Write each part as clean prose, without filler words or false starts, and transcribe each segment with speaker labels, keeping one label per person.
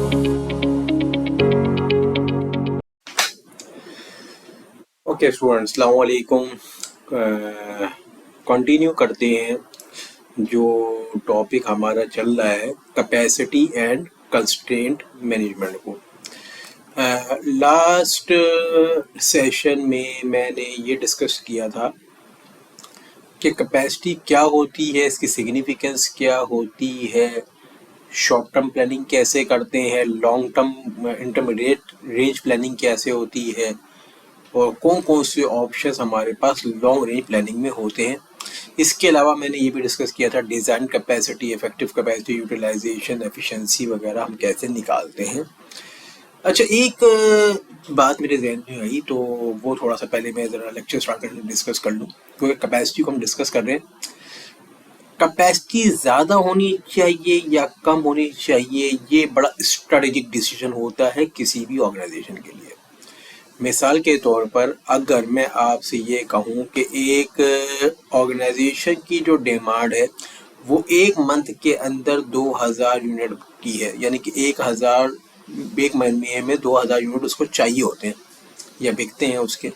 Speaker 1: Okay students, अस्सलाम वालेकुम। Continue करते हैं जो टॉपिक हमारा चल रहा है, कैपेसिटी एंड कंस्ट्रेंट मैनेजमेंट को। लास्ट सेशन में मैंने ये डिस्कस किया था कि कैपेसिटी क्या होती है, इसकी सिग्निफिकेंस क्या होती है, शॉर्ट टर्म प्लानिंग कैसे करते हैं, long term intermediate range planning कैसे होती है, और कौन कौन से ऑप्शंस हमारे पास लॉन्ग रेंज प्लानिंग में होते हैं। इसके अलावा मैंने ये भी डिस्कस किया था design capacity, effective capacity, utilisation, efficiency वगैरह हम कैसे निकालते हैं। अच्छा, एक बात मेरे जहन में आई तो वो थोड़ा सा पहले मैं ज़रा लेक्चर स्टार्ट करके डिस्कस कर लूँ, क्योंकि कैपेसिटी को हम डिस्कस कर रहे हैं। कैपेसिटी ज़्यादा होनी चाहिए या कम होनी चाहिए, ये बड़ा स्ट्रेटेजिक डिसीजन होता है किसी भी ऑर्गेनाइजेशन के लिए। मिसाल के तौर पर अगर मैं आपसे ये कहूँ कि एक ऑर्गेनाइजेशन की जो डिमांड है वो एक मंथ के अंदर 2000 यूनिट की है, यानी कि 1000 एक महीने में 2000 यूनिट उसको चाहिए होते हैं या बिकते हैं उसके,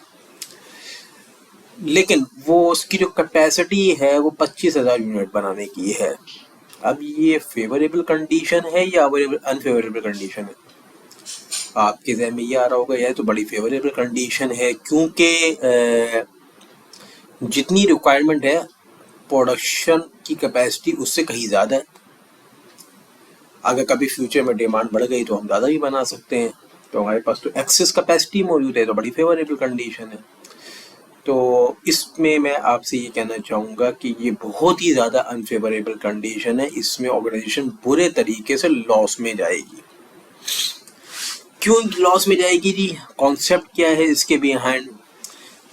Speaker 1: लेकिन वो उसकी जो कैपेसिटी है वो 25,000 यूनिट बनाने की है। अब ये फेवरेबल कंडीशन है या अनफेवरेबल कंडीशन है? आपके जहन में ये आ रहा होगा यह तो बड़ी फेवरेबल कंडीशन है, क्योंकि जितनी रिक्वायरमेंट है प्रोडक्शन की कैपेसिटी उससे कहीं ज़्यादा है। अगर कभी फ्यूचर में डिमांड बढ़ गई तो हम ज़्यादा भी बना सकते हैं, तो हमारे पास तो एक्सेस कैपेसिटी मौजूद है, तो बड़ी फेवरेबल कंडीशन है। तो इसमें मैं आपसे ये कहना चाहूँगा कि ये बहुत ही ज़्यादा अनफेवरेबल कंडीशन है। इसमें ऑर्गेनाइजेशन बुरे तरीके से लॉस में जाएगी। क्यों लॉस में जाएगी जी? कॉन्सेप्ट क्या है इसके बिहाइंड?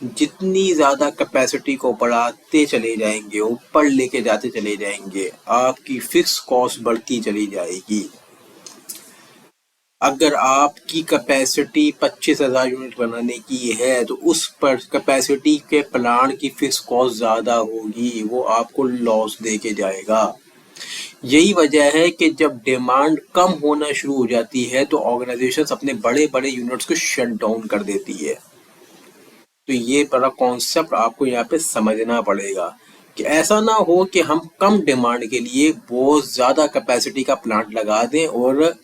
Speaker 1: जितनी ज़्यादा कैपेसिटी को बढ़ाते चले जाएंगे, ऊपर लेके जाते चले जाएंगे, आपकी फिक्स कॉस्ट बढ़ती चली जाएगी। अगर आपकी कैपेसिटी 25,000 यूनिट बनाने की है तो उस पर कैपेसिटी के प्लांट की फिक्स कॉस्ट ज़्यादा होगी, वो आपको लॉस दे के जाएगा। यही वजह है कि जब डिमांड कम होना शुरू हो जाती है तो ऑर्गेनाइजेशंस अपने बड़े बड़े यूनिट्स को शट डाउन कर देती है। तो ये बड़ा कॉन्सेप्ट आपको यहाँ पे समझना पड़ेगा कि ऐसा ना हो कि हम कम डिमांड के लिए बहुत ज़्यादा कैपेसिटी का प्लांट लगा दें और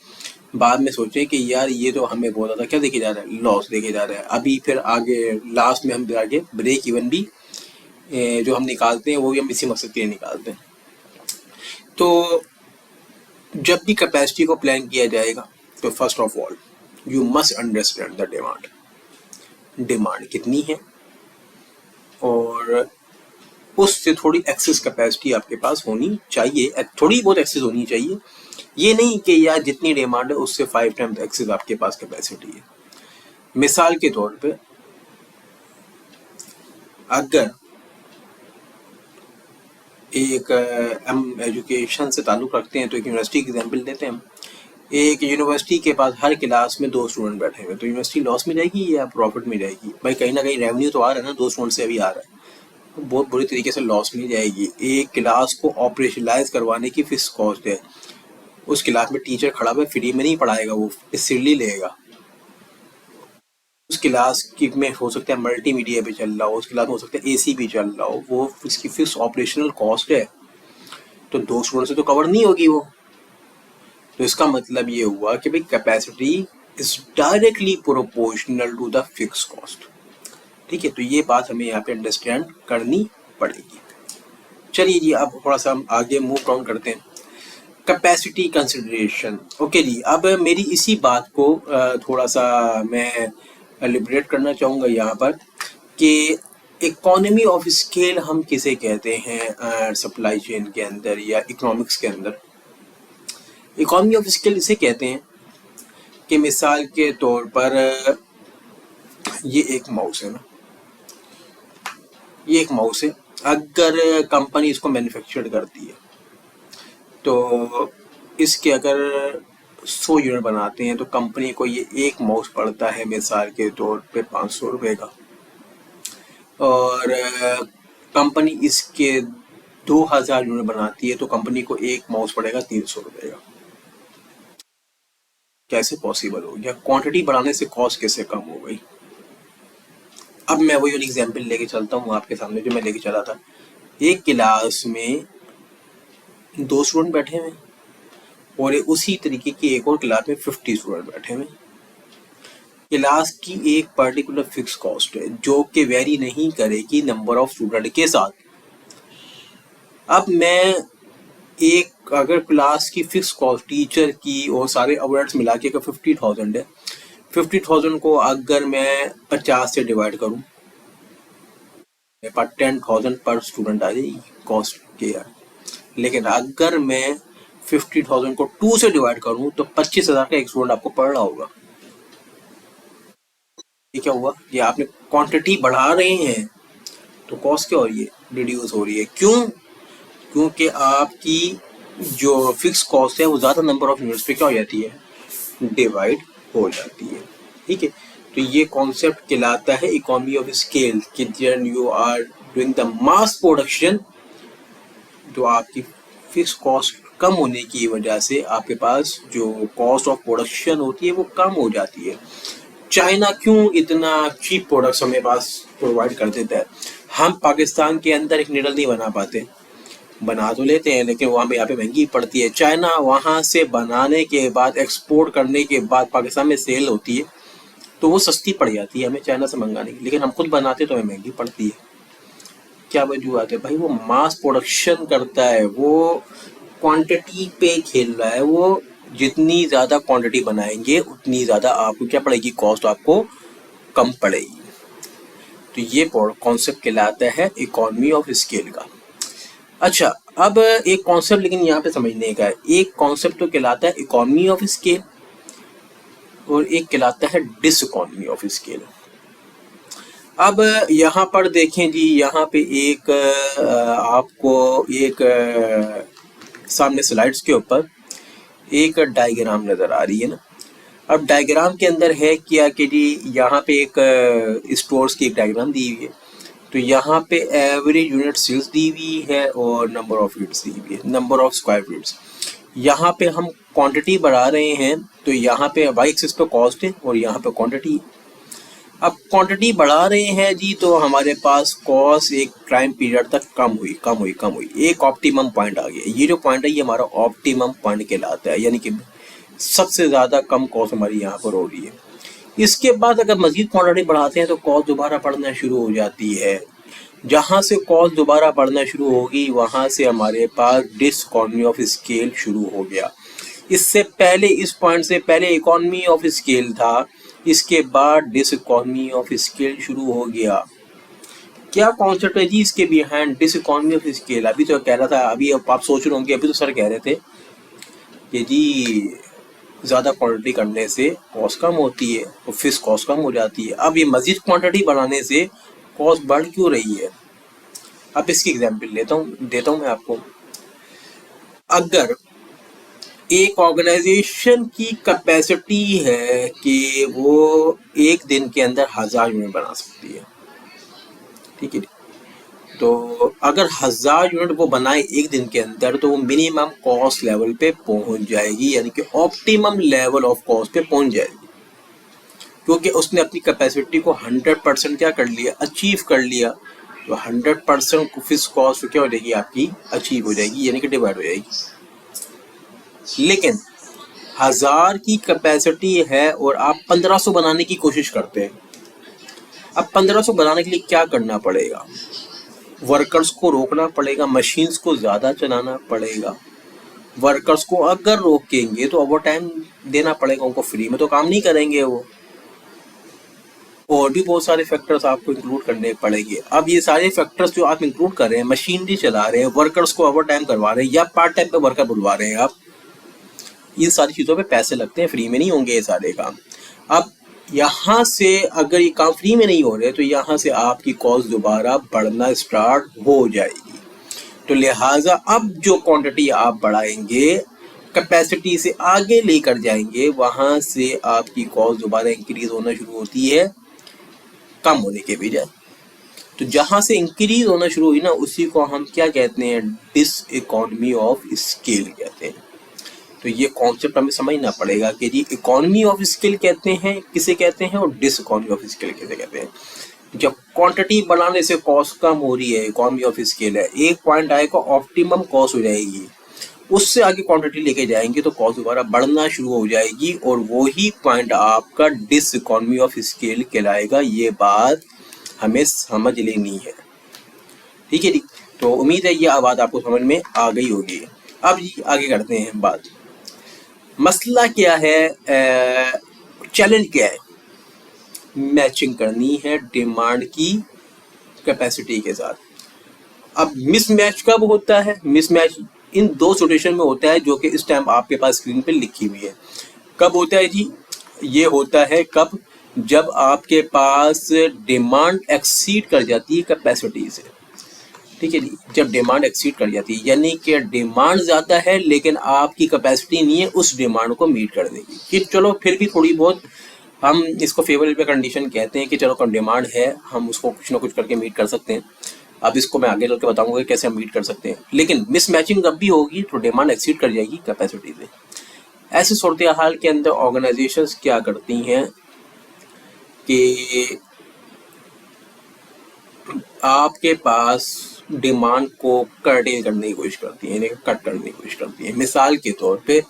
Speaker 1: बाद में सोचें कि यार ये तो हमें बहुत ज़्यादा क्या देखे जा रहा है, लॉस देखे जा रहा है। अभी फिर आगे लास्ट में हम जाके ब्रेक इवन भी जो हम निकालते हैं वो भी हम इसी मकसद के लिए निकालते हैं। तो जब भी कैपेसिटी को प्लान किया जाएगा तो first of all you must understand the demand. Demand कितनी है और उससे थोड़ी एक्सेस कैपेसिटी आपके पास होनी चाहिए, थोड़ी बहुत एक्सेस होनी चाहिए। ये नहीं कि यार जितनी डिमांड है उससे 5 टाइम्स एक्सेस आपके पास कैपेसिटी है। मिसाल के तौर पे अगर एक हम एजुकेशन से ताल्लुक़ रखते हैं तो एक यूनिवर्सिटी की एग्जाम्पल देते हैं हम। एक यूनिवर्सिटी के पास हर क्लास में 2 स्टूडेंट बैठे हुए, तो यूनिवर्सिटी लॉस में जाएगी या प्रॉफिट में जाएगी? भाई कहीं ना कहीं रेवेन्यू तो आ रहा है ना, 2 स्टूडेंट से अभी आ रहा है, बहुत बुरी तरीके से लॉस में जाएगी। एक क्लास को ऑपरेशनलाइज करवाने की फिक्स कॉस्ट है। उस क्लास में टीचर खड़ा हुआ फ्री में नहीं पढ़ाएगा, वो सिरली लेगा। उस क्लास की में हो सकता है मल्टीमीडिया भी चल रहा हो, उस क्लास में हो सकता है एसी भी चल रहा हो, वो इसकी फिक्स ऑपरेशनल कॉस्ट है, तो 2 स्टूडेंट से तो कवर नहीं होगी वो। तो इसका मतलब ये हुआ कि भाई capacity is directly proportional to the fix cost. ठीक है, तो ये बात हमें यहाँ पे अंडरस्टैंड करनी पड़ेगी। चलिए जी, अब थोड़ा सा हम आगे मूव डाउन करते हैं। Capacity consideration. ओके जी, अब मेरी इसी बात को थोड़ा सा मैं एलिब्रेट करना चाहूँगा यहाँ पर कि इकोनॉमी ऑफ स्केल हम किसे कहते हैं सप्लाई चेन के अंदर या इकोनॉमिक्स के अंदर। इकोनॉमी ऑफ स्केल इसे कहते हैं कि मिसाल के तौर पर ये एक माउस है ना, ये एक माउस है। अगर कंपनी इसको मैन्युफैक्चर करती है तो इसके अगर 100 यूनिट बनाते हैं तो कंपनी को ये एक माउस पड़ता है मिसाल के तौर पे 500 रुपये का, और कंपनी इसके 2000 यूनिट बनाती है तो कंपनी को एक माउस पड़ेगा 300 रुपये का। कैसे पॉसिबल हो गया? क्वांटिटी बढ़ाने से कॉस्ट कैसे कम हो गई? अब मैं वही एग्जांपल लेके चलता हूँ आपके सामने जो मैं लेके चला था। एक क्लास में 2 स्टूडेंट बैठे हुए और उसी तरीके की एक और क्लास में 50 स्टूडेंट बैठे हुए। क्लास की एक पर्टिकुलर फिक्स कॉस्ट है जो कि वेरी नहीं करेगी नंबर ऑफ स्टूडेंट के साथ। अब मैं एक अगर क्लास की फिक्स कॉस्ट टीचर की और सारे ओवरहेड्स मिला के 50,000 है, 50,000 को अगर मैं 50 से डिवाइड करूं मेरे पास 10,000 पर स्टूडेंट आ जाएगी कॉस्ट के यार। लेकिन अगर मैं 50,000 को 2 से डिवाइड करूं तो 25,000 का एक स्टूडेंट आपको पढ़ रहा होगा। ये क्या हुआ? ये आपने क्वांटिटी बढ़ा रहे हैं तो कॉस्ट क्या हो रही है? रिड्यूस हो रही है। क्यों? क्योंकि आपकी जो फिक्स कॉस्ट है वो ज़्यादा नंबर ऑफ यूनिट्स पे क्या हो जाती है? डिवाइड हो जाती है। ठीक है, तो ये कॉन्सेप्ट कहलाता है इकोनॉमी ऑफ स्केल कि जब you are doing the mass production तो आपकी फिक्स कॉस्ट कम होने की वजह से आपके पास जो कॉस्ट ऑफ प्रोडक्शन होती है वो कम हो जाती है। चाइना क्यों इतना चीप प्रोडक्ट्स हमें पास प्रोवाइड कर देता है? हम पाकिस्तान के अंदर एक नीडल नहीं बना पाते, बना तो लेते हैं लेकिन वो हमें यहाँ पे महंगी पड़ती है। चाइना वहाँ से बनाने के बाद एक्सपोर्ट करने के बाद पाकिस्तान में सेल होती है तो वो सस्ती पड़ जाती है हमें चाइना से मंगाने की, लेकिन हम खुद बनाते तो हमें महंगी पड़ती है। क्या वजूहत है भाई? वो मास प्रोडक्शन करता है, वो क्वांटिटी पे खेल रहा है। वो जितनी ज़्यादा क्वांटिटी बनाएंगे उतनी ज़्यादा आपको क्या पड़ेगी? कॉस्ट आपको कम पड़ेगी। तो ये कॉन्सेप्ट कहलाता है इकोनॉमी ऑफ स्केल का। अच्छा, अब एक कॉन्सेप्ट लेकिन यहाँ पे समझने का है। एक कॉन्सेप्ट तो कहलाता है इकोनॉमी ऑफ स्केल और एक कहलाता है डिस इकोनॉमी ऑफ स्केल। अब यहाँ पर देखें जी, यहाँ पे एक आपको एक सामने स्लाइड्स के ऊपर एक डायग्राम नज़र आ रही है ना। अब डायग्राम के अंदर है क्या कि जी यहाँ पे एक स्टोर्स की एक डायग्राम दी हुई है। तो यहाँ पे एवरेज यूनिट सेल्स दी हुई है और नंबर ऑफ यूनिट्स दी हुई है, नंबर ऑफ स्क्वायर फीट्स। यहाँ पे हम क्वांटिटी बढ़ा रहे हैं तो यहाँ पे वाई एक्सिस पे कॉस्ट है और यहाँ पे क्वांटिटी। अब क्वांटिटी बढ़ा रहे हैं जी तो हमारे पास कॉस्ट एक टाइम पीरियड तक कम हुई, एक ऑप्टिमम पॉइंट आ गया। ये जो पॉइंट है ये हमारा ऑप्टिमम पॉइंट कहलाता है, यानी कि सबसे ज़्यादा कम कॉस्ट हमारी यहाँ पर हो रही है। इसके बाद अगर मजीद क्वांटिटी बढ़ाते हैं तो कॉस्ट दोबारा बढ़ना शुरू हो जाती है। जहाँ से कॉस्ट दोबारा बढ़ना शुरू होगी वहाँ से हमारे पास डिसइकोनॉमी ऑफ स्केल शुरू हो गया। इससे पहले इस पॉइंट से पहले इकोनॉमी ऑफ स्केल था, इसके बाद डिसइकोनॉमी ऑफ स्केल शुरू हो गया। क्या कॉन्सेप्ट है जी इसके बिहाइंड डिसइकोनॉमी ऑफ स्केल? अभी तो कह रहा था, अभी आप सोच रहे होंगे, अभी तो सर कह रहे थे कि जी ज़्यादा क्वांटिटी करने से कॉस्ट कम होती है और फिक्स कॉस्ट कम हो जाती है। अब ये मजीद क्वांटिटी बढ़ाने से कॉस्ट बढ़ क्यों रही है? अब इसकी एग्जांपल देता हूँ मैं आपको। अगर एक ऑर्गेनाइजेशन की कैपेसिटी है कि वो एक दिन के अंदर 1000 यूनिट बना सकती है, ठीक है, तो अगर 1000 यूनिट वो बनाए एक दिन के अंदर तो वो मिनिमम कॉस्ट लेवल पे पहुंच जाएगी, यानी कि ऑप्टिमम लेवल ऑफ कॉस्ट पे पहुंच जाएगी, क्योंकि उसने अपनी कैपेसिटी को 100% क्या कर लिया? अचीव कर लिया। तो 100% फिक्स कॉस्ट क्या हो जाएगी? आपकी अचीव हो जाएगी, यानी कि डिवाइड हो जाएगी। लेकिन 1000 की कैपेसिटी है और आप 1500 बनाने की कोशिश करते हैं। अब 1500 बनाने के लिए क्या करना पड़ेगा? वर्कर्स को रोकना पड़ेगा, मशीन्स को ज़्यादा चलाना पड़ेगा। वर्कर्स को अगर रोकेंगे तो ओवर टाइम देना पड़ेगा, उनको फ्री में तो काम नहीं करेंगे वो। और भी बहुत सारे फैक्टर्स आपको इंक्लूड करने पड़ेंगे। अब ये सारे फैक्टर्स जो आप इंक्लूड कर रहे हैं, मशीनरी चला रहे हैं, वर्कर्स को ओवर टाइम करवा रहे हैं या पार्ट टाइम पे वर्कर बुलवा रहे हैं आप, इन सारी चीज़ों पे पैसे लगते हैं, फ्री में नहीं होंगे ये सारे काम। अब यहाँ से अगर ये काम फ्री में नहीं हो रहे तो यहाँ से आपकी कॉस्ट दोबारा बढ़ना स्टार्ट हो जाएगी। तो लिहाजा अब जो क्वांटिटी आप बढ़ाएंगे, कैपेसिटी से आगे लेकर जाएंगे, वहाँ से आपकी कॉस्ट दोबारा इंक्रीज होना शुरू होती है कम होने के बजाय। तो जहाँ से इंक्रीज होना शुरू हुई ना, उसी को हम क्या कहते हैं? डिस इकोनॉमी ऑफ स्केल कहते हैं। तो ये कॉन्सेप्ट हमें समझना पड़ेगा कि जी इकोनॉमी ऑफ स्केल कहते हैं किसे कहते हैं और डिस इकोनॉमी ऑफ स्केल किसे कहते हैं। जब क्वांटिटी बढ़ाने से कॉस्ट कम हो रही है, इकोनॉमी ऑफ स्केल है, एक पॉइंट आएगा ऑप्टिमम कॉस्ट हो जाएगी, उससे आगे क्वांटिटी लेके जाएंगे तो कॉस्ट दोबारा बढ़ना शुरू हो जाएगी और वही पॉइंट आपका डिस इकोनॉमी ऑफ स्केल कहलाएगा। ये बात हमें समझ लेनी है, ठीक है जी। तो उम्मीद है ये बात आपको समझ में आ गई होगी। अब जी आगे करते हैं बात। मसला क्या है, चैलेंज क्या है? मैचिंग करनी है डिमांड की कैपेसिटी के साथ। अब मिसमैच कब होता है? मिसमैच इन दो सिचुएशन में होता है जो कि इस टाइम आपके पास स्क्रीन पे लिखी हुई है। कब होता है जी? ये होता है कब? जब आपके पास डिमांड एक्सीड कर जाती है कैपेसिटी से, ठीक है जी। जब डिमांड एक्सीड कर जाती है यानी कि डिमांड ज़्यादा है लेकिन आपकी कैपेसिटी नहीं है उस डिमांड को मीट करने की, कि चलो फिर भी थोड़ी बहुत हम इसको फेवरेबल कंडीशन कहते हैं कि चलो कम डिमांड है, हम उसको कुछ ना कुछ करके मीट कर सकते हैं। अब इसको मैं आगे चल के बताऊंगा कि कैसे हम मीट कर सकते हैं। लेकिन मिसमैचिंग जब भी होगी तो डिमांड एक्सीड कर जाएगी कैपेसिटी से। ऐसी सूरत हाल के अंदर ऑर्गेनाइजेशंस क्या करती हैं कि आपके पास डिमांड को कर्टेल करने की कोशिश करती है, यानी कट करने की कोशिश करती है। मिसाल के तौर पे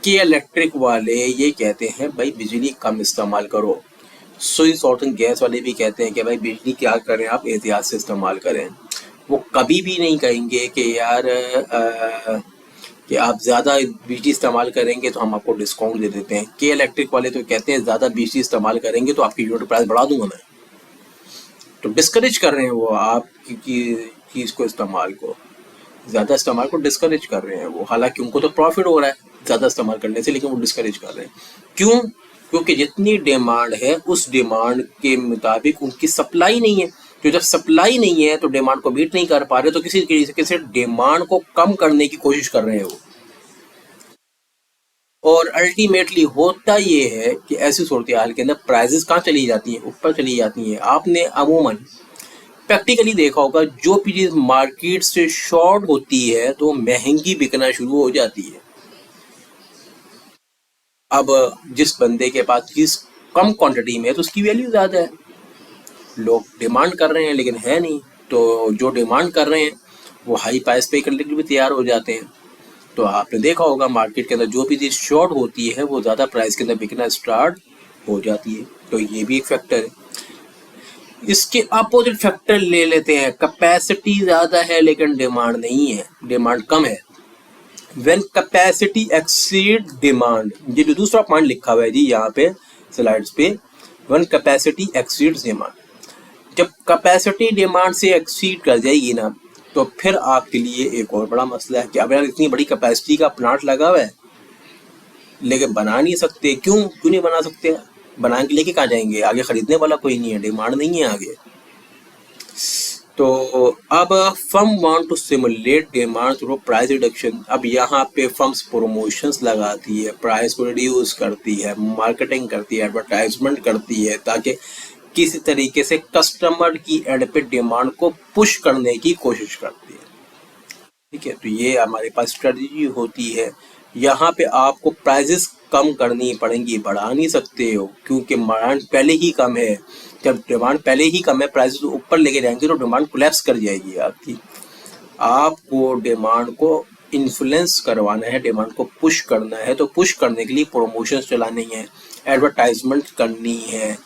Speaker 1: कि इलेक्ट्रिक वाले ये कहते हैं भाई बिजली कम इस्तेमाल करो, स्विच सॉर्टिंग गैस वाले भी कहते हैं कि भाई बिजली क्या करें आप एहतियात से इस्तेमाल करें। वो कभी भी नहीं कहेंगे कि यार कि आप ज़्यादा बिजली इस्तेमाल करेंगे तो हम आपको डिस्काउंट दे देते हैं। के इलेक्ट्रिक वाले तो कहते हैं ज़्यादा बिजली इस्तेमाल करेंगे तो आपकी यूनिट प्राइस बढ़ा दूंगा मैं। तो डिस्करेज कर रहे हैं वो आपकी चीज़ को, इस्तेमाल को, ज़्यादा इस्तेमाल को डिस्करेज कर रहे हैं वो। हालांकि उनको तो प्रॉफिट हो रहा है ज़्यादा इस्तेमाल करने से, लेकिन वो डिस्करेज कर रहे हैं। क्यों? क्योंकि जितनी डिमांड है उस डिमांड के मुताबिक उनकी सप्लाई नहीं है। तो जब सप्लाई नहीं है तो डिमांड को मीट नहीं कर पा रहे, तो किसी तरीके से डिमांड को कम करने की कोशिश कर रहे हैं वो। और अल्टीमेटली होता ये है कि ऐसी सूरत हाल के अंदर प्राइजेस कहाँ चली जाती हैं? ऊपर चली जाती हैं। आपने अमूमन प्रैक्टिकली देखा होगा जो भी चीज़ मार्केट से शॉर्ट होती है तो महंगी बिकना शुरू हो जाती है। अब जिस बंदे के पास चीज़ कम क्वांटिटी में है तो उसकी वैल्यू ज़्यादा है, लोग डिमांड कर रहे हैं लेकिन है नहीं, तो जो डिमांड कर रहे हैं वो हाई प्राइस पे करने के लिए भी तैयार हो जाते हैं। तो आपने देखा होगा मार्केट के अंदर जो भी चीज़ शॉर्ट होती है वो ज़्यादा प्राइस के अंदर बिकना स्टार्ट हो जाती है। तो ये भी एक फैक्टर है। इसके अपोजिट फैक्टर ले लेते हैं, कैपेसिटी ज़्यादा है लेकिन डिमांड नहीं है, डिमांड कम है। व्हेन कैपेसिटी एक्सीड डिमांड, ये जो दूसरा पॉइंट लिखा हुआ है जी यहाँ पे स्लाइड्स पे, व्हेन कैपेसिटी एक्सीड डिमांड, जब कैपेसिटी डिमांड से एक्सीड कर जाएगी ना तो फिर आपके लिए एक और बड़ा मसला है कि अब यार इतनी बड़ी कैपेसिटी का प्लांट लगा हुआ है लेकिन बना नहीं सकते। क्यों नहीं बना सकते? बना के लेके कहाँ जाएंगे? आगे खरीदने वाला कोई नहीं है, डिमांड नहीं है आगे। तो अब firm want to simulate demand through price reduction. अब यहाँ पे फर्म्स प्रमोशंस लगाती है, प्राइस को रिड्यूस करती है, मार्केटिंग करती है, एडवर्टाइजमेंट करती है, ताकि किसी तरीके से कस्टमर की एंड पे डिमांड को पुश करने की कोशिश करती है, ठीक है। तो ये हमारे पास स्ट्रेटजी होती है। यहाँ पे आपको प्राइजेस कम करनी पड़ेंगी, बढ़ा नहीं सकते हो क्योंकि डिमांड पहले ही कम है। जब डिमांड पहले ही कम है, प्राइसेस ऊपर लेके जाएंगे तो डिमांड कोलैप्स कर जाएगी आपकी। आपको डिमांड को इन्फ्लुएंस करवाना है, डिमांड को पुश करना है, तो पुश करने के लिए प्रमोशंस चलानी है, एडवर्टाइजमेंट करनी है,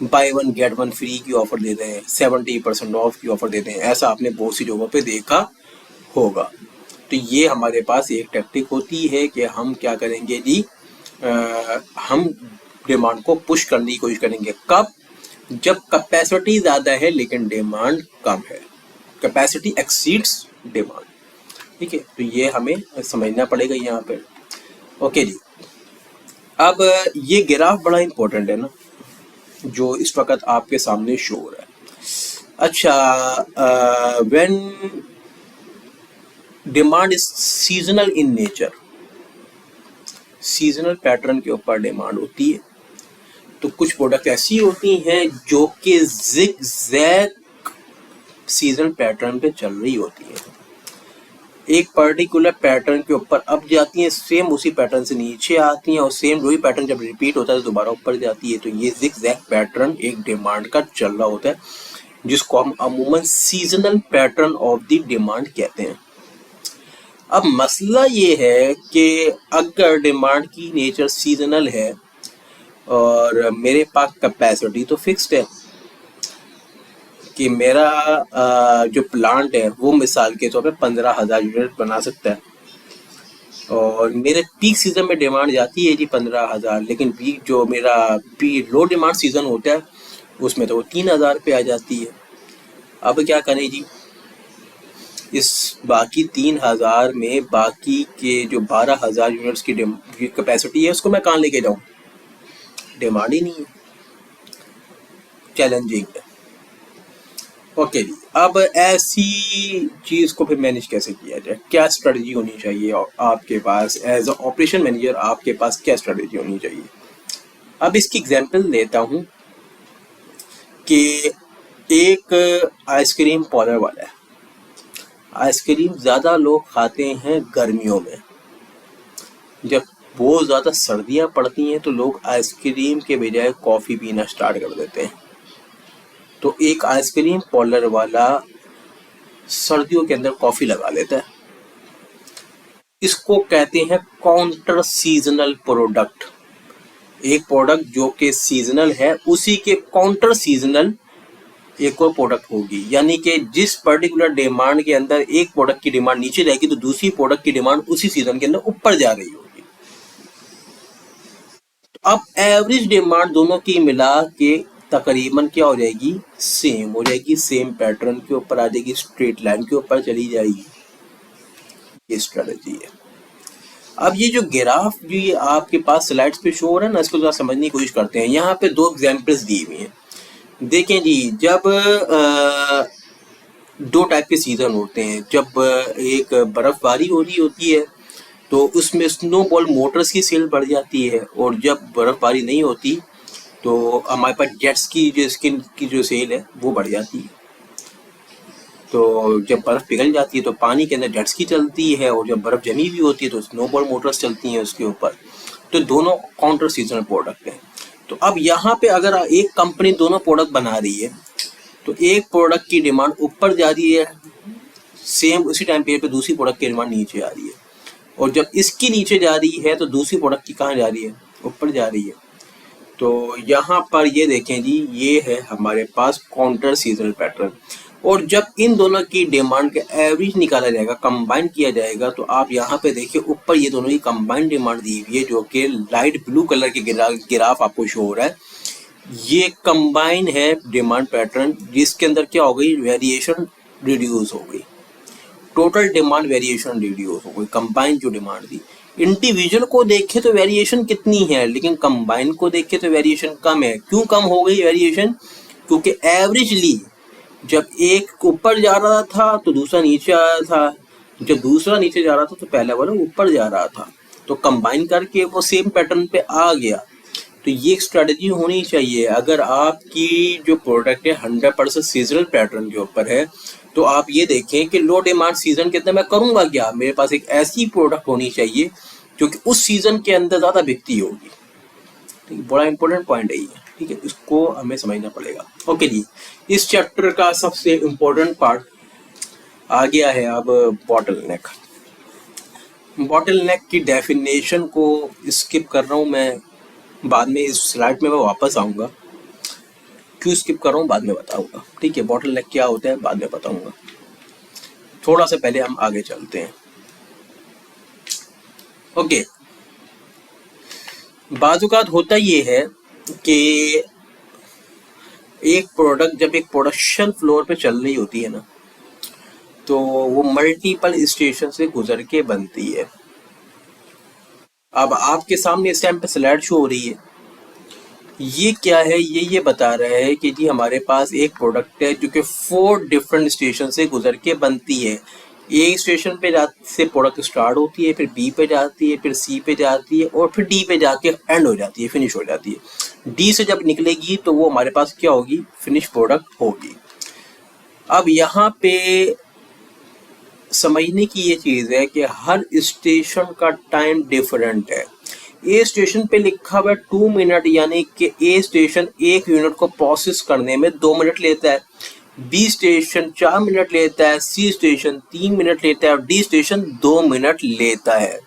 Speaker 1: by one get one free की ऑफर देते हैं, 70% ऑफ की ऑफर देते हैं। ऐसा आपने बहुत सी जगहों पे देखा होगा। तो ये हमारे पास एक टेक्निक होती है कि हम क्या करेंगे जी, हम डिमांड को पुश करने की कोशिश करेंगे। कब? जब कैपेसिटी ज़्यादा है लेकिन डिमांड कम है, कैपेसिटी एक्सीड्स डिमांड, ठीक है। तो ये हमें समझना पड़ेगा यहाँ पे। ओके जी, अब ये ग्राफ बड़ा इंपॉर्टेंट है ना जो इस वक्त आपके सामने शो हो रहा है। अच्छा, when demand is seasonal in nature, seasonal pattern के ऊपर डिमांड होती है। तो कुछ प्रोडक्ट ऐसी होती हैं जो कि जिग-जैग सीजनल पैटर्न पे चल रही होती है। एक पर्टिकुलर पैटर्न के ऊपर अप जाती हैं, सेम उसी पैटर्न से नीचे आती हैं और सेम वही पैटर्न जब रिपीट होता है तो दोबारा ऊपर जाती है। तो ये जिगजैग पैटर्न एक डिमांड का चल रहा होता है, जिसको हम अमूमन seasonal pattern of the demand कहते हैं। अब मसला ये है कि अगर डिमांड की नेचर सीजनल है और मेरे पास कैपेसिटी तो फिक्स्ड है कि मेरा जो प्लांट है वो मिसाल के तौर पे 15,000 यूनिट बना सकता है, और मेरे पीक सीजन में डिमांड जाती है जी 15,000, लेकिन पीक जो मेरा लो डिमांड सीजन होता है उसमें तो वो 3,000 पे आ जाती है। अब क्या करें जी, इस बाकी 3,000 में बाकी के जो 12,000 यूनिट्स की कैपेसिटी है उसको मैं कहाँ लेके जाऊँ? डिमांड ही नहीं है, चैलेंजिंग है। ओके जी, अब ऐसी चीज को फिर मैनेज कैसे किया जाए, क्या स्ट्रेटजी होनी चाहिए आपके पास एज अ ऑपरेशन मैनेजर, आपके पास क्या स्ट्रेटजी होनी चाहिए? अब इसकी एग्जांपल देता हूं कि एक आइसक्रीम पार्लर वाला है। आइसक्रीम ज़्यादा लोग खाते हैं गर्मियों में, जब बहुत ज़्यादा सर्दियां पड़ती हैं तो लोग आइसक्रीम के बजाय कॉफ़ी पीना स्टार्ट कर देते हैं। तो एक आइसक्रीम पार्लर वाला सर्दियों के अंदर कॉफ़ी लगा लेता है। इसको कहते हैं काउंटर सीजनल प्रोडक्ट। एक प्रोडक्ट जो कि सीजनल है उसी के काउंटर सीजनल एक और प्रोडक्ट होगी, यानी कि जिस पर्टिकुलर डिमांड के अंदर एक प्रोडक्ट की डिमांड नीचे रहेगी तो दूसरी प्रोडक्ट की डिमांड उसी सीजन के अंदर ऊपर जा रही होगी। तो अब एवरेज डिमांड दोनों की मिला के तकरीबन क्या हो जाएगी? सेम हो जाएगी, सेम पैटर्न के ऊपर आ जाएगी, स्ट्रेट लाइन के ऊपर चली जाएगी। ये स्ट्रेटजी है। अब ये जो ग्राफ जो ये आपके पास स्लाइड्स पे शो हो रहा है ना, इसको जरा समझने की कोशिश करते हैं। यहाँ पे दो एग्जांपल्स दी हुई हैं। देखें जी, जब दो टाइप के सीजन होते हैं। जब एक बर्फबारी हो रही होती है तो उसमें स्नोबॉल मोटर्स की सेल बढ़ जाती है, और जब बर्फबारी नहीं होती तो हमारे पास जेट्स की जो स्किन की जो सेल है वो बढ़ जाती है। तो जब बर्फ पिघल जाती है तो पानी के अंदर जेट्स की चलती है, और जब बर्फ जमी हुई होती है तो स्नोबॉल मोटर्स चलती हैं उसके ऊपर। तो दोनों काउंटर सीजनल प्रोडक्ट हैं। तो अब यहाँ पे अगर एक कंपनी दोनों प्रोडक्ट बना रही है तो एक प्रोडक्ट की डिमांड ऊपर जा रही है, सेम उसी टाइम पीरियड पे दूसरी प्रोडक्ट की डिमांड नीचे आ रही है, और जब इसकी नीचे जा रही है तो दूसरी प्रोडक्ट की कहाँ जा रही है? ऊपर जा रही है। तो यहाँ पर ये देखें जी, ये है हमारे पास काउंटर सीजनल पैटर्न। और जब इन दोनों की डिमांड का एवरेज निकाला जाएगा, कंबाइन किया जाएगा, तो आप यहाँ पे देखिए ऊपर ये दोनों की कंबाइन डिमांड दी हुई है, जो कि लाइट ब्लू कलर के ग्राफ आपको शो हो रहा है। ये कंबाइन है डिमांड पैटर्न, जिसके अंदर क्या हो गई? वेरिएशन रिड्यूस हो गई, टोटल डिमांड वेरिएशन रिड्यूस हो गई। कंबाइन जो डिमांड थी, इंडिविजुअल को देखे तो वेरिएशन कितनी है, लेकिन कंबाइन को देखे तो वेरिएशन कम है। क्यों कम हो गई वेरिएशन? क्योंकि एवरेजली जब एक ऊपर जा रहा था तो दूसरा नीचे आ रहा था, जब दूसरा नीचे जा रहा था तो पहला वाला ऊपर जा रहा था, तो कंबाइन करके वो सेम पैटर्न पे आ गया। तो ये एक स्ट्रेटजी होनी चाहिए। अगर आपकी जो प्रोडक्ट है 100% सीजनल पैटर्न के ऊपर है, तो आप ये देखें कि लो डिमांड सीजन के अंदर मैं करूँगा क्या? मेरे पास एक ऐसी प्रोडक्ट होनी चाहिए जो कि उस सीजन के अंदर ज़्यादा बिकती होगी। ठीक है, बड़ा इंपॉर्टेंट पॉइंट है ये। ठीक है, इसको हमें समझना पड़ेगा। ओके जी, इस चैप्टर का सबसे इम्पोर्टेंट पार्ट आ गया है अब बॉटलनेक। बॉटलनेक की डेफिनेशन को स्किप कर रहा हूँ मैं, बाद में इस स्लाइड में मैं वापस आऊँगा। क्यों स्किप कर रहा हूँ बाद में बताऊँगा। ठीक है, बॉटलनेक क्या होता है बाद में बताऊँगा। थोड़ा सा पहले हम आगे चलते हैं। ओके, बाजुकात होता ये है कि एक प्रोडक्ट जब एक प्रोडक्शन फ्लोर पे चल रही होती है ना, तो वो मल्टीपल स्टेशन से गुजर के बनती है। अब आपके सामने इस टाइम पे स्लाइड शो हो रही है। ये क्या है? ये बता रहा है कि जी हमारे पास एक प्रोडक्ट है जो कि 4 डिफरेंट स्टेशन से गुजर के बनती है। ए स्टेशन पे से प्रोडक्ट स्टार्ट होती है, फिर बी पे जाती है, फिर सी पे जाती है, और फिर डी पे जाके एंड हो जाती है, फिनिश हो जाती है। डी से जब निकलेगी तो वो हमारे पास क्या होगी? फिनिश प्रोडक्ट होगी। अब यहाँ पे समझने की ये चीज़ है कि हर स्टेशन का टाइम डिफरेंट है। ए स्टेशन पे लिखा हुआ है 2 मिनट, यानी कि ए स्टेशन 1 यूनिट को प्रोसेस करने में 2 मिनट लेता है, बी स्टेशन 4 मिनट लेता है, सी स्टेशन 3 मिनट लेता है और डी स्टेशन 2 मिनट लेता है।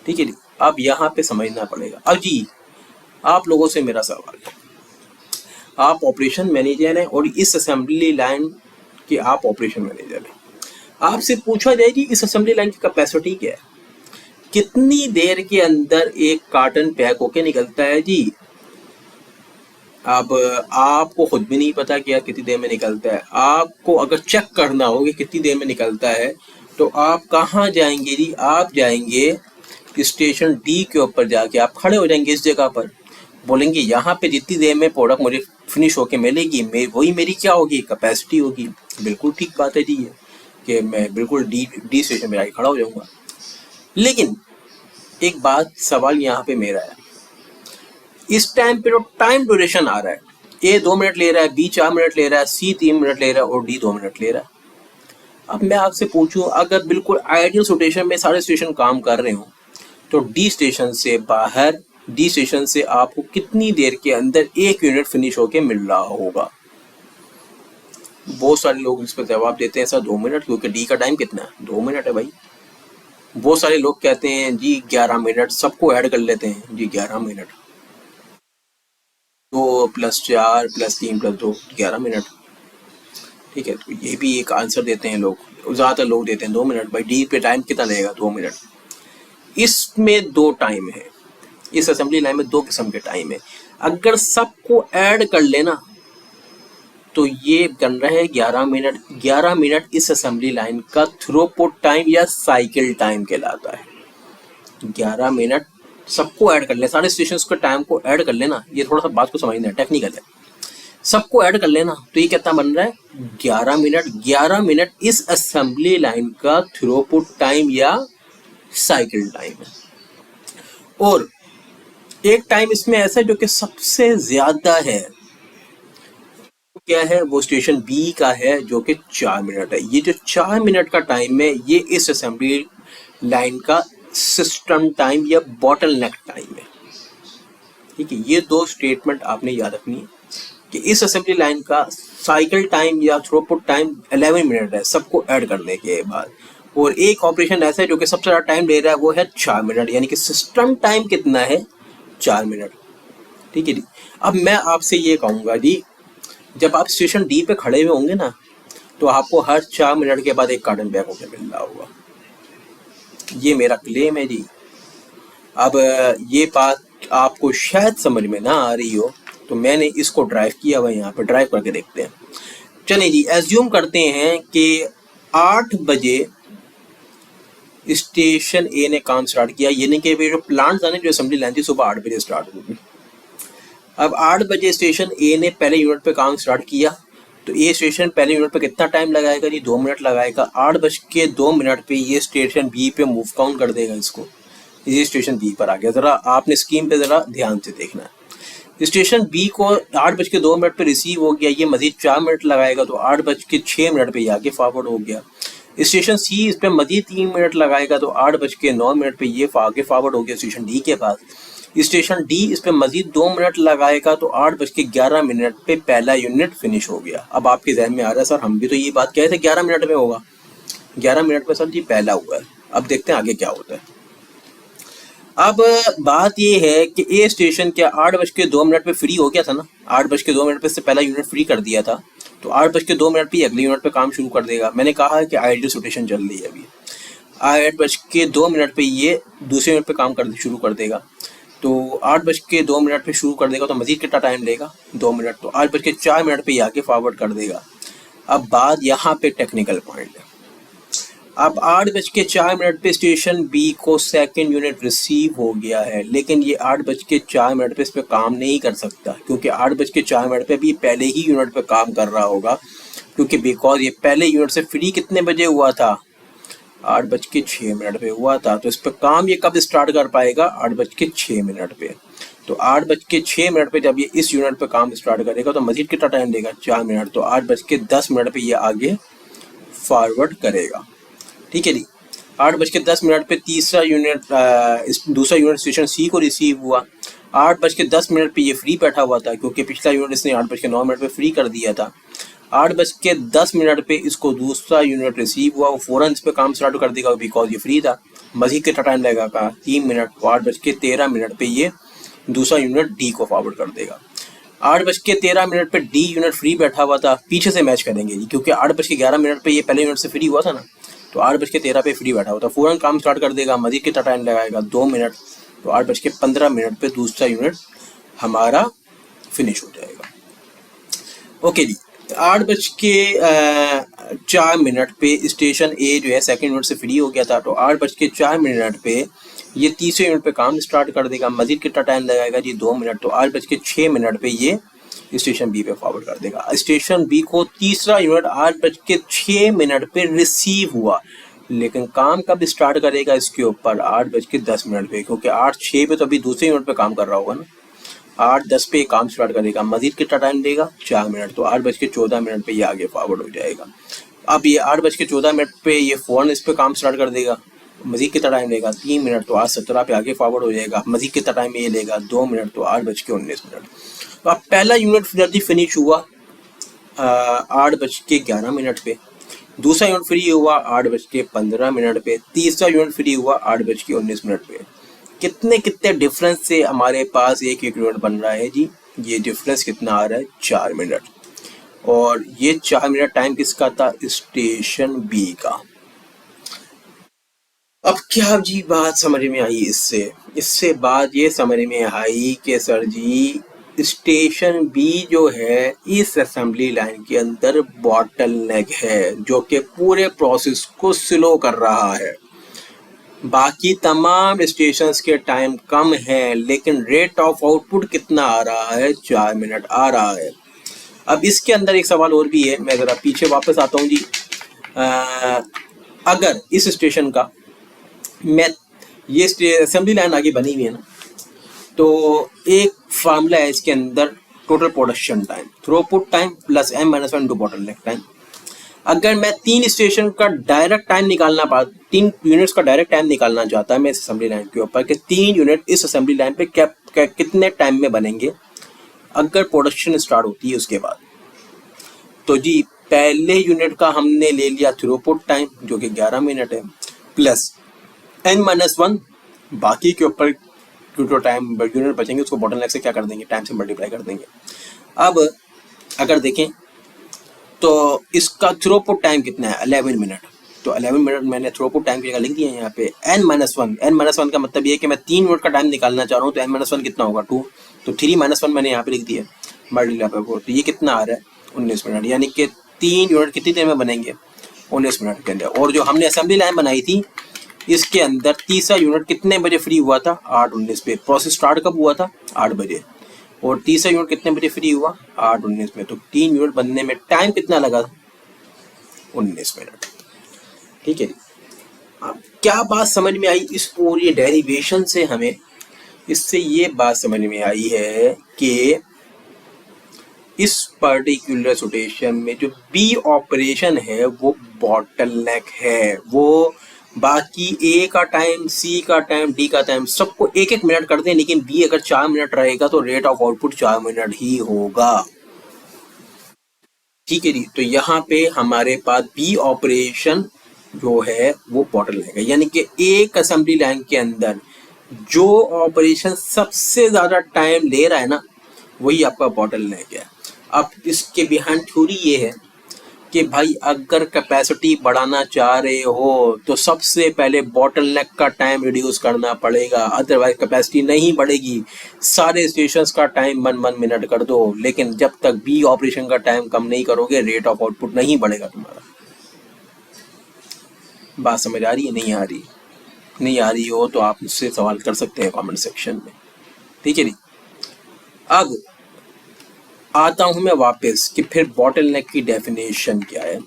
Speaker 1: ठीक है जी, अब यहाँ पे समझना पड़ेगा। अब जी आप लोगों से मेरा सवाल है, आप ऑपरेशन मैनेजर हैं और इस असेंबली लाइन के आप ऑपरेशन मैनेजर हैं, आपसे पूछा जाए कि इस असेंबली लाइन की कैपेसिटी क्या है, कितनी देर के अंदर एक कार्टन पैक होके निकलता है जी। अब आपको खुद भी नहीं पता कि यार कितनी देर में निकलता है। आपको अगर चेक करना हो कि कितनी देर में निकलता है तो आप कहाँ जाएंगे जी, आप जाएंगे स्टेशन डी के ऊपर, जाके आप खड़े हो जाएंगे इस जगह पर, बोलेंगे यहाँ पे जितनी देर में प्रोडक्ट मुझे फिनिश होके मिलेगी वही मेरी क्या होगी, कैपेसिटी होगी। बिल्कुल ठीक बात है जी ये, कि मैं बिल्कुल डी स्टेशन पे आके खड़ा हो जाऊंगा। लेकिन एक बात, सवाल यहाँ पे मेरा है, इस टाइम पे जो टाइम ड्यूरेशन आ रहा है, ए 2 मिनट ले रहा है, बी 4 मिनट ले रहा है, सी 3 मिनट ले रहा है और डी 2 मिनट ले रहा है। अब मैं आपसे पूछूं, अगर बिल्कुल आइडियल सिचुएशन में सारे स्टेशन काम कर रहे हो तो डी स्टेशन से बाहर, डी स्टेशन से आपको कितनी देर के अंदर 1 यूनिट फिनिश होके मिल रहा होगा? बहुत सारे लोग इस पर जवाब देते हैं सर 2 मिनट, क्योंकि डी का टाइम कितना है, 2 मिनट है भाई। बहुत सारे लोग कहते हैं जी 11 मिनट, सबको ऐड कर लेते हैं जी 11 मिनट, 2 + 4 + 3 + 2 11 मिनट। ठीक है, तो ये भी एक आंसर देते हैं लोग, ज़्यादातर लोग देते हैं 2 मिनट। भाई डी पे टाइम कितना लगेगा, 2 मिनट। इसमें 2 टाइम है, इस असेंबली लाइन में 2 किस्म के टाइम है। अगर सबको ऐड कर लेना तो ये बन रहा है 11 मिनट। 11 मिनट इस असेंबली लाइन का थ्रूपुट टाइम या साइकिल टाइम कहलाता है। 11 मिनट सबको ऐड कर ले, सारे स्टेशन के टाइम को ऐड कर लेना, ये थोड़ा सा बात को समझना है, टेक्निकल है, सबको ऐड कर लेना तो ये कितना बन रहा है, 11 मिनट। 11 मिनट इस असेंबली लाइन का थ्रूपुट टाइम या साइकिल टाइम है। और एक टाइम इसमें ऐसा है जो कि सबसे ज्यादा है, क्या है वो स्टेशन बी का है, जो कि 4 मिनट है। ये जो 4 मिनट का टाइम है ये इस असेंबली लाइन का सिस्टम टाइम या बॉटलनेक टाइम है। ठीक है, ये 2 स्टेटमेंट आपने याद रखनी है कि इस असेंबली लाइन का साइकिल टाइम या थ्रूपुट टाइम 11 मिनट है सबको ऐड करने के बाद, और एक ऑपरेशन ऐसा है जो कि सबसे ज़्यादा टाइम ले रहा है वो है 4 मिनट, यानी कि सिस्टम टाइम कितना है, 4 मिनट। ठीक है जी, अब मैं आपसे ये कहूँगा जी, जब आप स्टेशन डी पे खड़े हुए होंगे ना तो आपको हर 4 मिनट के बाद एक कार्टन बैग होकर मिल रहा होगा, ये मेरा क्लेम है जी। अब ये बात आपको शायद समझ में ना आ रही हो तो मैंने इसको ड्राइव किया हुआ, यहाँ पे ड्राइव करके देखते हैं। चलिए जी, एज्यूम करते हैं कि 8 बजे स्टेशन ए ने काम स्टार्ट किया, यानी कि जो प्लांट था ना, जो असेंबली लाइन थी, सुबह 8 बजे स्टार्ट होगी। अब 8 बजे स्टेशन ए ने पहले यूनिट पे काम स्टार्ट किया तो ये स्टेशन पहले यूनिट पे कितना टाइम लगाएगा जी, 2 मिनट लगाएगा। 8:02 पे ये स्टेशन बी पे मूव काउंट कर देगा इसको, ये स्टेशन बी पर आ गया। जरा आपने स्कीम पे जरा ध्यान से देखना है, स्टेशन बी को 8:02 पे रिसीव हो गया, ये मजीद 4 मिनट लगाएगा तो 8:06 पे ये आगे फॉरवर्ड हो गया। स्टेशन सी इस पे मजीद 3 मिनट लगाएगा तो 8:09 पे ये आगे फॉरवर्ड हो गया स्टेशन डी के पास। स्टेशन डी इस पे मजीद 2 मिनट लगाएगा तो 8:11 पे पहला यूनिट फिनिश हो गया। अब आपके जहन में आ रहा है सर हम भी तो ये बात कह रहे थे 11 मिनट में होगा, 11 मिनट में सर जी पहला हुआ है। अब देखते हैं आगे क्या होता है। अब बात ये है कि ए स्टेशन क्या 8:02 पे फ्री हो गया था ना, 8:02 पे से पहला यूनिट फ्री कर दिया था तो 8:02 पे अगले यूनिट पे काम शुरू कर देगा। मैंने कहा है कि आइडियल सिचुएशन चल रही है अभी, 8:02 पे ये दूसरे यूनिट पे काम कर शुरू कर देगा तो 8:02 पे शुरू कर देगा तो मजीद कितना टाइम लेगा, 2 मिनट, तो 8:04 पे ये आगे फॉरवर्ड कर देगा। अब बात यहाँ पे टेक्निकल पॉइंट है। अब 8:04 पे स्टेशन बी को सेकंड यूनिट रिसीव हो गया है, लेकिन ये 8:04 पे इस पे काम नहीं कर सकता क्योंकि 8:04 पे भी पहले ही यूनिट पे काम कर रहा होगा, क्योंकि बिकॉज ये पहले यूनिट से फ्री कितने बजे हुआ था, 8:06 पे हुआ था। तो इस पर काम ये कब स्टार्ट कर पाएगा, 8:06 पे। तो 8:06 पे जब ये इस यूनिट पे काम स्टार्ट करेगा तो मजीद कितना टाइम देगा, 4 मिनट, तो 8:10 पे ये आगे फॉरवर्ड करेगा। ठीक है जी। 8:10 पे तीसरा यूनिट दूसरा यूनिट स्टेशन सी को रिसीव हुआ। 8:10 पे ये फ्री बैठा हुआ था क्योंकि पिछला यूनिट इसने 8:09 पे फ्री कर दिया था। 8:10 पे इसको दूसरा यूनिट रिसीव हुआ, वो फ़ौरन इस पे काम स्टार्ट कर देगा बिकॉज ये फ्री था। मजीद कितना टाइम लगेगा का 3 मिनट, तो 8:13 पे ये दूसरा यूनिट डी को फॉरवर्ड कर देगा। 8:13 पे डी यूनिट फ्री बैठा हुआ था, पीछे से मैच करेंगे जी क्योंकि 8:11 पे ये पहले यूनिट से फ्री हुआ था ना, तो 8:13 पे फ्री बैठा हुआ था, फ़ौरन काम स्टार्ट कर देगा। मजीद कितना टाइम लगाएगा 2 मिनट, तो 8:15 पे दूसरा यूनिट हमारा फिनिश हो जाएगा। ओके जी। 8:04 पे स्टेशन ए जो है सेकंड यूनिट से फ्री हो गया था, तो 8:04 पे ये तीसरे यूनिट पे काम स्टार्ट कर देगा। मजीद कितना टाइम लगाएगा जी 2 मिनट, तो 8:06 पे ये स्टेशन बी पे फॉरवर्ड कर देगा। स्टेशन बी को तीसरा यूनिट 8:06 पे रिसीव हुआ, लेकिन काम कब स्टार्ट करेगा इसके ऊपर 8:10 पे, क्योंकि 8:06 पे तो अभी दूसरे यूनिट पे काम कर रहा होगा ना। 8:10 पे काम स्टार्ट करेगा, मजीद कितना टाइम देगा 4 मिनट, तो 8:14 पे ये आगे फॉरवर्ड हो जाएगा। अब ये 8:14 पे ये फ़ौरन इस पे काम स्टार्ट कर देगा, मजीद कितना टाइम लेगा 3 मिनट, तो 8:17 पे आगे फॉरवर्ड हो जाएगा। मजीद कितना टाइम ये लेगा 2 मिनट, तो 8:19। तो अब पहला यूनिट जल्दी फिनिश हुआ 8:11 पे, दूसरा यूनिट फ्री हुआ 8:15 पे, तीसरा यूनिट फ्री हुआ 8:19 पे। कितने कितने डिफरेंस से हमारे पास एक एक यूनिट बन रहा है जी। ये डिफरेंस कितना आ रहा है 4 मिनट, और ये 4 मिनट टाइम किसका था स्टेशन बी का। अब क्या जी बात समझ में आई इससे बात ये समझ में आई कि सर जी स्टेशन बी जो है इस असेंबली लाइन के अंदर बॉटल नेक है जो कि पूरे प्रोसेस को स्लो कर रहा है। बाकी तमाम स्टेशंस के टाइम कम है, लेकिन रेट ऑफ आउटपुट कितना आ रहा है 4 मिनट आ रहा है। अब इसके अंदर एक सवाल और भी है, मैं ज़रा पीछे वापस आता हूँ जी। अगर इस स्टेशन का मैं ये असेंबली लाइन आगे बनी हुई है ना, तो एक फार्मूला है इसके अंदर total production time, throughput time plus m-1 into bottleneck time. अगर मैं 3 स्टेशन का डायरेक्ट टाइम निकालना 3 यूनिट्स का डायरेक्ट टाइम निकालना चाहता है मैं इस असेंबली लाइन के ऊपर कि 3 यूनिट इस असेंबली लाइन पे कितने टाइम में बनेंगे अगर प्रोडक्शन स्टार्ट होती है उसके बाद, तो जी पहले यूनिट का हमने ले लिया थ्रूपुट टाइम जो कि 11 मिनट है, प्लस n-1 बाकी के ऊपर जो टाइम यूनिट बचेंगे उसको बॉटलनेक से क्या कर देंगे टाइम से मल्टीप्लाई कर देंगे। अब अगर देखें तो इसका थ्रूपुट टाइम कितना है 11 मिनट, तो 11 मिनट मैंने थ्रूपुट टाइम की जगह लिख दिया है यहाँ पे n-1 का मतलब ये है कि मैं 3 मिनट का टाइम निकालना चाह रहा हूँ, तो n-1 कितना होगा 2, तो 3-1 मैंने यहाँ पे लिख दिया मल्टीप्लाई पर 4, तो ये कितना आ रहा है 19 मिनट, यानी कि 3 यूनिट कितनी देर में बनेंगे 19 मिनट के अंदर। और जो हमने असेंबली लाइन बनाई थी इसके अंदर तीसरा यूनिट कितने बजे फ्री हुआ था 8:19 पे, प्रोसेस स्टार्ट कब हुआ था 8 बजे, और तीसरा यूनिट कितने बजे फ्री हुआ 8:19 में, तो 3 यूनिट बनने में टाइम कितना लगा 19 मिनट। ठीक है जी। अब क्या बात समझ में आई इस पूरी डेरिवेशन से, हमें इससे ये बात समझ में आई है कि इस पर्टिकुलर सिचुएशन में जो बी ऑपरेशन है वो बॉटलनेक है, वो बाकी ए का टाइम, सी का टाइम, डी का टाइम सबको 1-1 मिनट कर दें, लेकिन बी अगर 4 मिनट रहेगा तो रेट ऑफ आउटपुट 4 मिनट ही होगा। ठीक है जी। तो यहाँ पे हमारे पास बी ऑपरेशन जो है वो बॉटलनेक है, यानी कि एक असेंबली लाइन के अंदर जो ऑपरेशन सबसे ज्यादा टाइम ले रहा है ना वही आपका बॉटलनेक है। अब इसके बिहाइंड थ्योरी ये है कि भाई अगर कैपेसिटी बढ़ाना चाह रहे हो तो सबसे पहले बॉटलनेक का टाइम रिड्यूस करना पड़ेगा, अदरवाइज कैपेसिटी नहीं बढ़ेगी। सारे स्टेशंस का टाइम 1 मिनट कर दो, लेकिन जब तक बी ऑपरेशन का टाइम कम नहीं करोगे रेट ऑफ आउटपुट नहीं बढ़ेगा तुम्हारा। बात समझ आ रही है नहीं आ रही? नहीं आ रही हो तो आप मुझसे सवाल कर सकते हैं कमेंट सेक्शन में। ठीक है जी। अब आता हूं मैं वापस कि फिर बॉटलनेक की डेफिनेशन क्या है।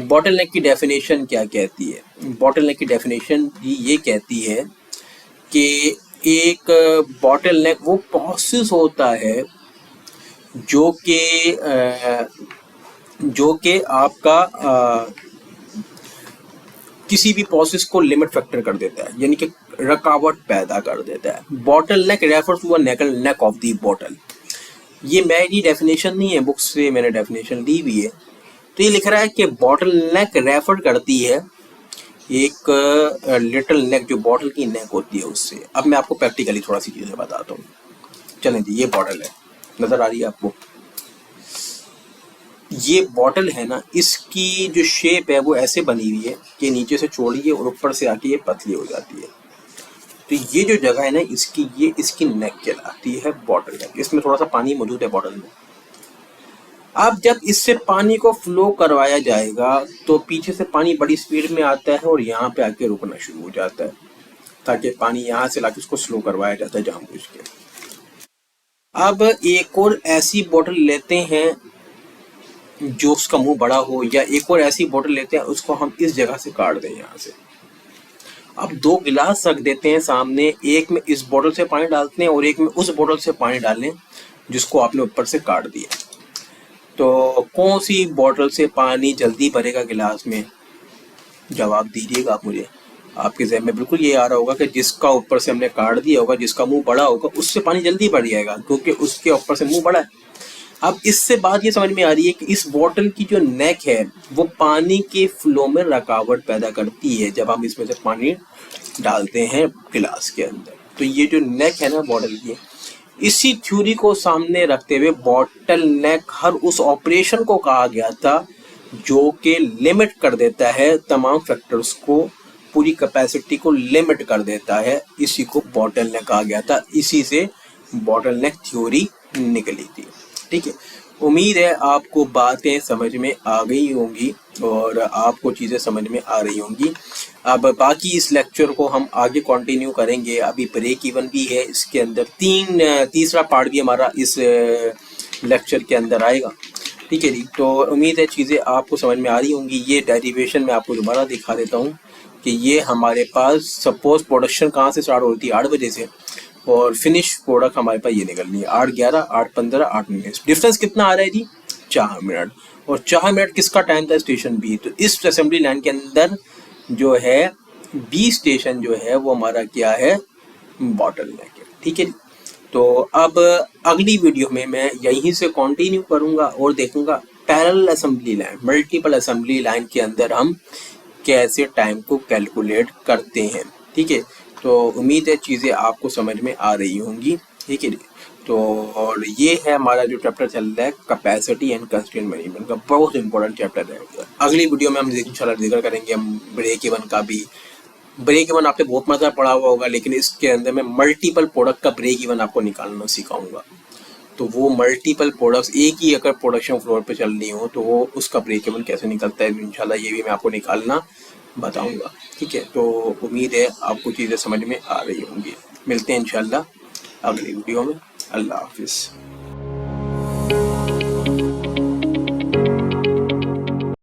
Speaker 1: बॉटलनेक की डेफिनेशन क्या कहती है? बॉटलनेक की डेफिनेशन ये कहती है कि एक बॉटलनेक वो प्रोसेस होता है जो कि आपका किसी भी प्रोसेस को लिमिट फैक्टर कर देता है, यानी कि रुकावट पैदा कर देता है। Bottle neck refers to a neck of the bottle. ये मेरी डेफिनेशन नहीं है, बुक से मैंने डेफिनेशन ली हुई है। तो ये लिख रहा है कि बॉटल नेक रेफर करती है एक लिटिल नेक, जो बॉटल की नेक होती है उससे। अब मैं आपको प्रैक्टिकली थोड़ा सी चीज़ें बताता हूँ। चलें जी, ये बॉटल है, नज़र आ रही है आपको? ये बॉटल है ना, इसकी जो शेप है वो ऐसे बनी हुई है कि नीचे से चौड़ी है और ऊपर से आके ये पतली हो जाती है। तो ये जो जगह है ना इसकी, ये इसकी नेक कहलाती है बॉटल नेक। इसमें थोड़ा सा पानी मौजूद है बॉटल में। अब जब इससे पानी को फ्लो करवाया जाएगा तो पीछे से पानी बड़ी स्पीड में आता है और यहाँ पे आके रुकना शुरू हो जाता है, ताकि पानी यहाँ से लाके उसको स्लो करवाया जाता है जानबूझ के। अब एक और ऐसी बोतल लेते हैं जो उसका मुंह बड़ा हो, या एक और ऐसी बोतल लेते हैं उसको हम इस जगह से काट दें यहाँ से। अब दो गिलास रख देते हैं सामने, एक में इस बोतल से पानी डालते हैं और एक में उस बोतल से पानी डालें जिसको आपने ऊपर से काट दिया। तो कौन सी बोतल से पानी जल्दी भरेगा गिलास में? जवाब दीजिएगा आप मुझे। आपके ज़हन में बिल्कुल ये आ रहा होगा कि जिसका ऊपर से हमने काट दिया होगा, जिसका मुंह बड़ा होगा, उससे पानी जल्दी भर जाएगा क्योंकि उसके ऊपर से मुंह बड़ा है। अब इससे बात ये समझ में आ रही है कि इस बोतल की जो नेक है वो पानी के फ्लो में रुकावट पैदा करती है जब हम इसमें से पानी डालते हैं गिलास के अंदर। तो ये जो नेक है ना बॉटल की, इसी थ्योरी को सामने रखते हुए बॉटल नेक हर उस ऑपरेशन को कहा गया था जो कि लिमिट कर देता है तमाम फैक्टर्स को, पूरी कैपेसिटी को लिमिट कर देता है। इसी को बॉटल नेक कहा गया था, इसी से बॉटल नेक थ्योरी निकली थी। ठीक है, उम्मीद है आपको बातें समझ में आ गई होंगी और आपको चीज़ें समझ में आ रही होंगी। अब बाकी इस लेक्चर को हम आगे कंटिन्यू करेंगे। अभी ब्रेक इवन भी है इसके अंदर, तीसरा पार्ट भी हमारा इस लेक्चर के अंदर आएगा। ठीक है जी, तो उम्मीद है चीज़ें आपको समझ में आ रही होंगी। ये डेरिवेशन मैं आपको दोबारा दिखा देता हूँ कि ये हमारे पास सपोज प्रोडक्शन कहाँ से स्टार्ट होती है, 8 बजे से, और फिनिश प्रोडक्ट हमारे पास ये निकलनी है 8:11, 8:15, 8:19। डिफरेंस कितना आ रहा है जी? 4 मिनट। और 4 मिनट किसका टाइम था? Station B. तो इस असेंबली लाइन के अंदर जो है बी स्टेशन जो है वो हमारा क्या है? बॉटल नेक है। ठीक है, तो अब अगली वीडियो में मैं यहीं से कंटिन्यू करूंगा और देखूंगा parallel assembly line, multiple assembly line के अंदर हम कैसे टाइम को कैलकुलेट करते हैं। ठीक है, तो उम्मीद है चीज़ें आपको समझ में आ रही होंगी। ठीक है, तो और ये है हमारा जो चैप्टर चल रहा है कैपेसिटी एंड कंस्ट्रेंट मैनेजमेंट का, बहुत इंपॉर्टेंट चैप्टर है। अगली वीडियो में हम इंशाल्लाह जिक्र करेंगे हम ब्रेक इवन का भी। ब्रेक इवन आपने बहुत मज़ा पढ़ा हुआ होगा, लेकिन इसके अंदर मैं मल्टीपल प्रोडक्ट का ब्रेक इवन आपको निकालना सिखाऊंगा। तो वो मल्टीपल प्रोडक्ट्स एक ही अगर प्रोडक्शन फ्लोर पे चल रही हो तो वो उसका ब्रेक इवन कैसे निकलता है, इंशाल्लाह ये भी मैं आपको निकालना बताऊंगा। ठीक है, तो उम्मीद है आपको चीज़ें समझ में आ रही होंगी। मिलते हैं इंशाल्लाह अगली वीडियो में। अल्लाह हाफिज़।